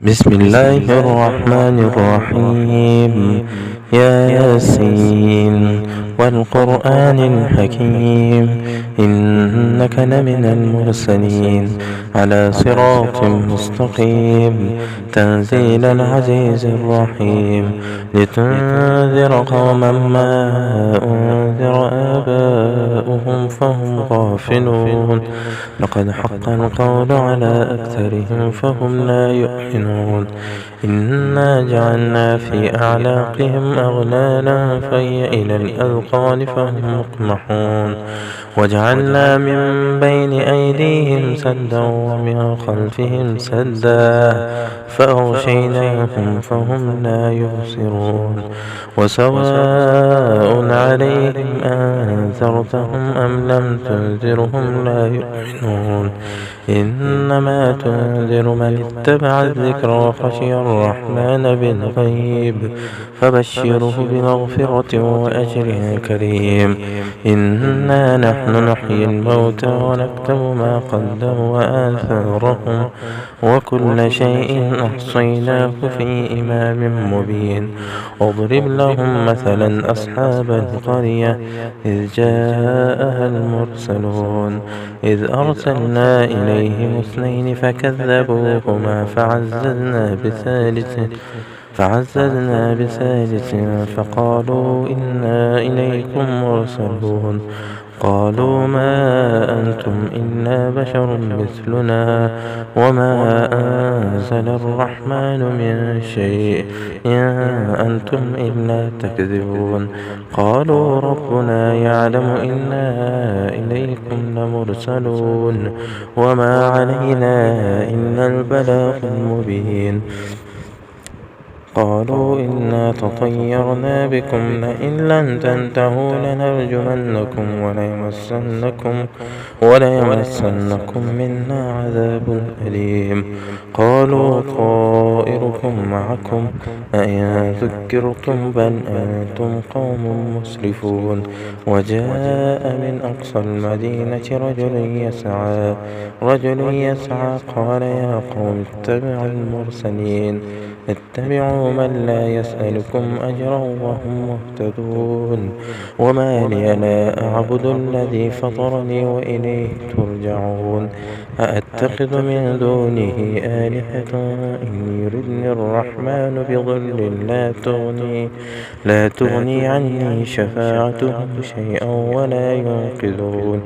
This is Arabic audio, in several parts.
بسم الله الرحمن الرحيم. يا ياسين والقرآن الحكيم، إنك لمن المرسلين على صراط مستقيم، تنزيل العزيز الرحيم، لتنذر قوما ما أنذر آباؤهم فهم غافلون. لقد حق القول على أكثرهم فهم لا يؤمنون. إنا جعلنا في أعناقهم أغلالا فهي إلى الأذقان فهم مقمحون، وجعلنا من بين أيديهم سدا ومن خلفهم سدا فأغشيناهم فهم لا يبصرون. وسواء عليهم أنذرتهم أم لم تنذرهم لا يؤمنون. إنما تنذر من اتبع الذكر وخشي الرحمن بالغيب، فبشره بمغفرة وأجر كريم. إنا نحن نحيي الموتى ونكتب ما قدموا وآثارهم، وكل شيء أحصيناه في إمام مبين. اضرب لهم مثلا أصحاب القرية إذ جاءها المرسلون، إذ أرسلنا إليهم اثنين فكذبوهما فعززنا بثالث فقالوا إنا إليكم مرسلون. قالوا ما أنتم إلا بشر مثلنا وما أنزل الرحمن من شيء إن أنتم إلا تكذبون. قالوا ربنا يعلم إنا إليكم لمرسلون وما علينا إلا البلاغ المبين. قالوا إنا تطيرنا بكم لئن لم تنتهوا لنرجمنكم وليمسنكم منا عذاب أليم. قالوا طائركم معكم أئن ذكرتم بل أنتم قوم مسرفون. وجاء من أقصى المدينة رجل يسعى قال يا قوم اتبعوا المرسلين، اتبعوا من لا يسألكم أجرا وهم مهتدون. وما لي لا أعبد الذي فطرني وإليه ترجعون. أأتخذ من دونه آلهة إن يردني الرحمن بضر لا تغني عني شفاعتهم شيئا ولا ينقذون.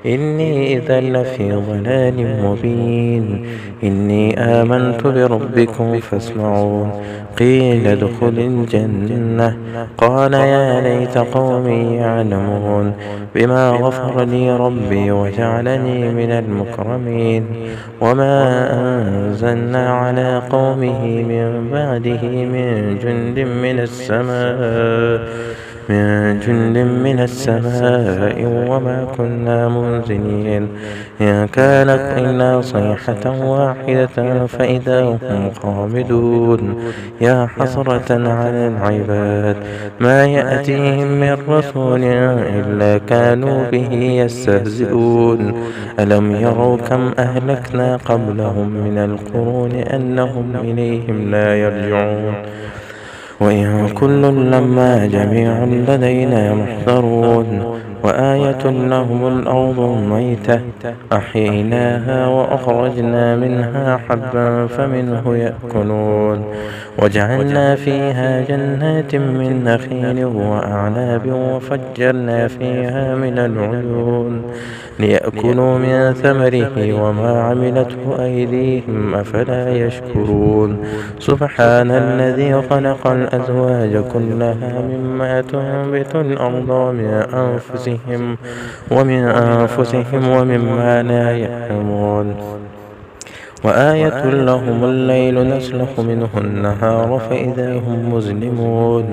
إني إذا لفي ضلال مبين. إني آمنت بربكم فاسمعون. قيل ادخل الجنة قال يا ليت قومي يعلمون بما غفر لي ربي وجعلني من المكرمين. وما أنزلنا على قومه من بعده من جند من السماء وما كنا منزلين. إن كانت إلا صيحة واحدة فإذا هم خامدون. يا حسرة على العباد ما يأتيهم من رسول إلا كانوا به يستهزئون. ألم يروا كم أهلكنا قبلهم من القرون أنهم إليهم لا يرجعون. وإن كل لما جميع لدينا محضرون. وآية لهم الأرض الميتة أحييناها وأخرجنا منها حبا فمنه يأكلون. وجعلنا فيها جنات من نخيل وأعناب وفجرنا فيها من العيون ليأكلوا من ثمره وما عملته أيديهم أفلا يشكرون. سبحان الذي خلق الأزواج كلها مما تنبت الأرض ومن أنفسهم ومما لا يعلمون. وآية لهم الليل نسلخ منه النهار فإذا هم مظلمون.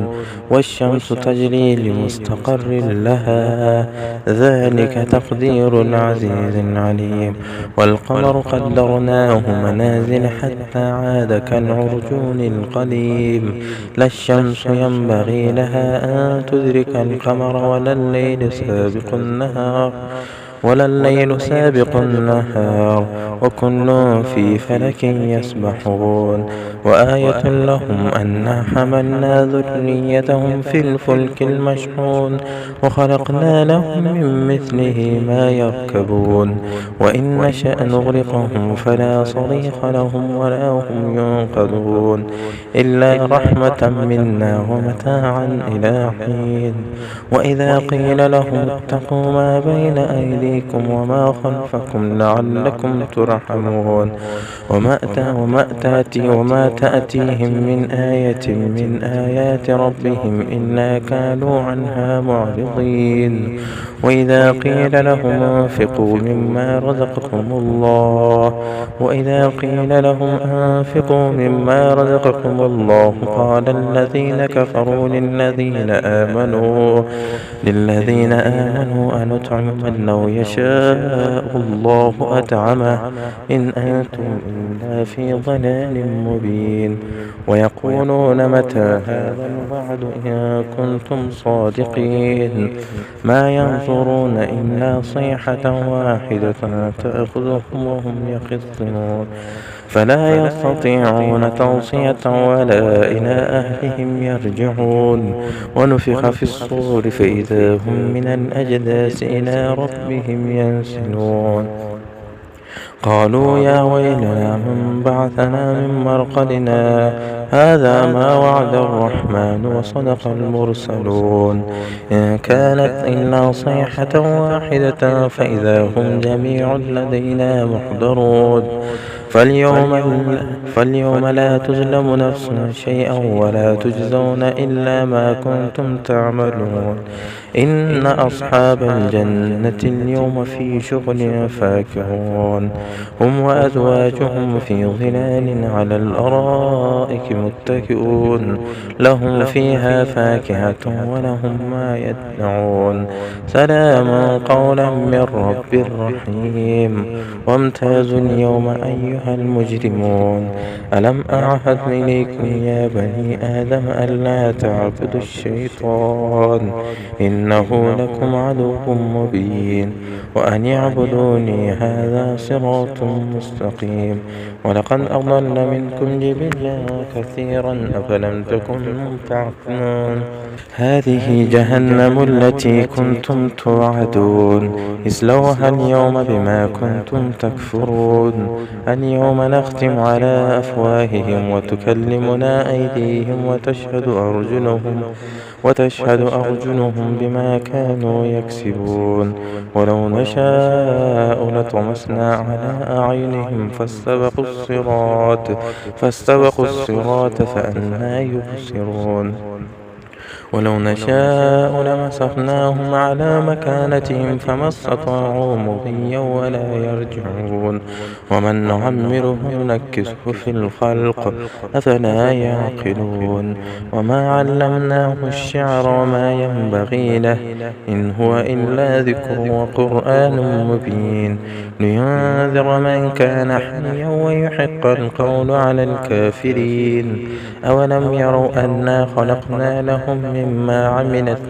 والشمس تجري لمستقر لها ذلك تقدير العزيز العليم. والقمر قدرناه منازل حتى عاد كالعرجون القديم. لا الشمس ينبغي لها أن تدرك القمر ولا الليل سابق النهار وكل في فلك يسبحون. وآية لهم أنا حملنا ذريتهم في الفلك المشحون وخلقنا لهم من مثله ما يركبون وإن نشأ نغرقهم فلا صريخ لهم ولا هم ينقذون إلا رحمة منا ومتاعا إلى حين. وإذا قيل لهم اتقوا ما بين أيديكم وما خلفكم لعلكم ترحمون وما تأتيهم من آية من آيات ربهم إلا كانوا عنها معرضين. وإذا قيل لهم أنفقوا مما رزقكم الله قال الذين كفروا للذين آمنوا أنطعم من لو يشاء الله أطعمه إن أنتم إلا في ضلال مبين. ويقولون متى هذا الوعد إن كنتم صادقين ما ينظرون إلا صيحة واحدة تأخذهم وهم يخصمون فلا يستطيعون توصية ولا إلى أهلهم يرجعون. ونفخ في الصور فإذا هم من الأجداث إلى ربهم ينسلون قالوا يا ويلنا من بعثنا من مرقدنا هذا ما وعد الرحمن وصدق المرسلون إن كانت إلا صيحة واحدة فإذا هم جميع لدينا محضرون فاليوم لا تظلم نفس شيئا ولا تجزون إلا ما كنتم تعملون إن أصحاب الجنة اليوم في شغل فاكهون هم وأزواجهم في ظلال على الأرائك متكئون لهم فيها فاكهة ولهم ما يدعون سلام قولا من رب رحيم. وامتازوا اليوم أيها المجرمون ألم أعهد إليكم يا بني آدم ألا تعبدوا الشيطان إنه لكم عدو مبين وأن يعبدوني هذا صراط مستقيم. ولقد أضل منكم جبلا كثيرا أفلم تكونوا تعقلون هذه جهنم التي كنتم توعدون اصلوها اليوم بما كنتم تكفرون اليوم نختم على أفواههم وتكلمنا أيديهم وتشهد أرجلهم بما كانوا يكسبون ولو نشاء لطمسنا على أعينهم فاستبقوا الصراط فأنى يبصرون ولو نشاء لمسخناهم على مكانتهم فما استطاعوا مضيا ولا يرجعون ومن نعمره نكسه في الخلق أفلا يعقلون وما علمناه الشعر وما ينبغي له إن هو إلا ذكر وقرآن مبين لينذر من كان حيا ويحق القول على الكافرين. أولم يروا أنا خلقنا لهم مما عملت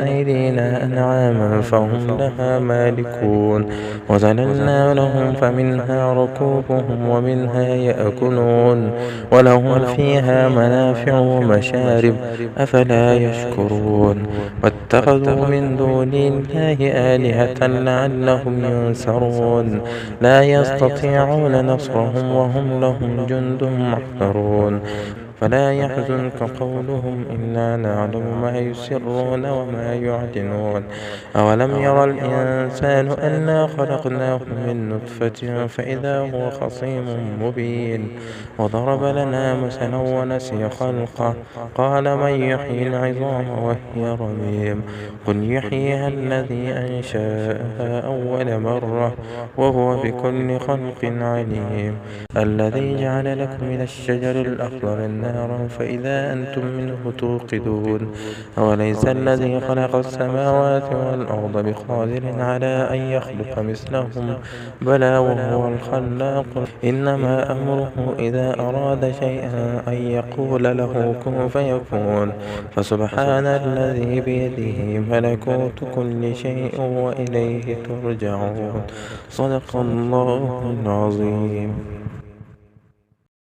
أيدينا أنعاما فهم لها مالكون وذللنا لهم فمنها ركوبهم ومنها يأكلون ولهم فيها منافع ومشارب أفلا يشكرون واتخذوا من دون الله آلهة لعلهم ينصرون لا يستطيعون نصرهم وهم لهم جند محضرون فلا يحزنك قولهم إنا نعلم ما يسرون وما يعلنون أولم يرى الإنسان أنا خلقناه من نطفة فإذا هو خصيم مبين وضرب لنا مثلا ونسي خلقه قال من يحيي العظام وهي رميم قل يحييها الذي أنشأها أول مرة وهو بكل خلق عليم الذي جعل لكم من الشجر الأخضر نارا فإذا أنتم منه توقدون أوليس الذي خلق السماوات والأرض بقادر على أن يخلق مثلهم بلى وهو الخلاق إنما أمره إذا أراد شيئا أن يقول له كن فيكون فسبحان الذي بيده ملكوت كل شيء وإليه ترجعون صدق الله العظيم.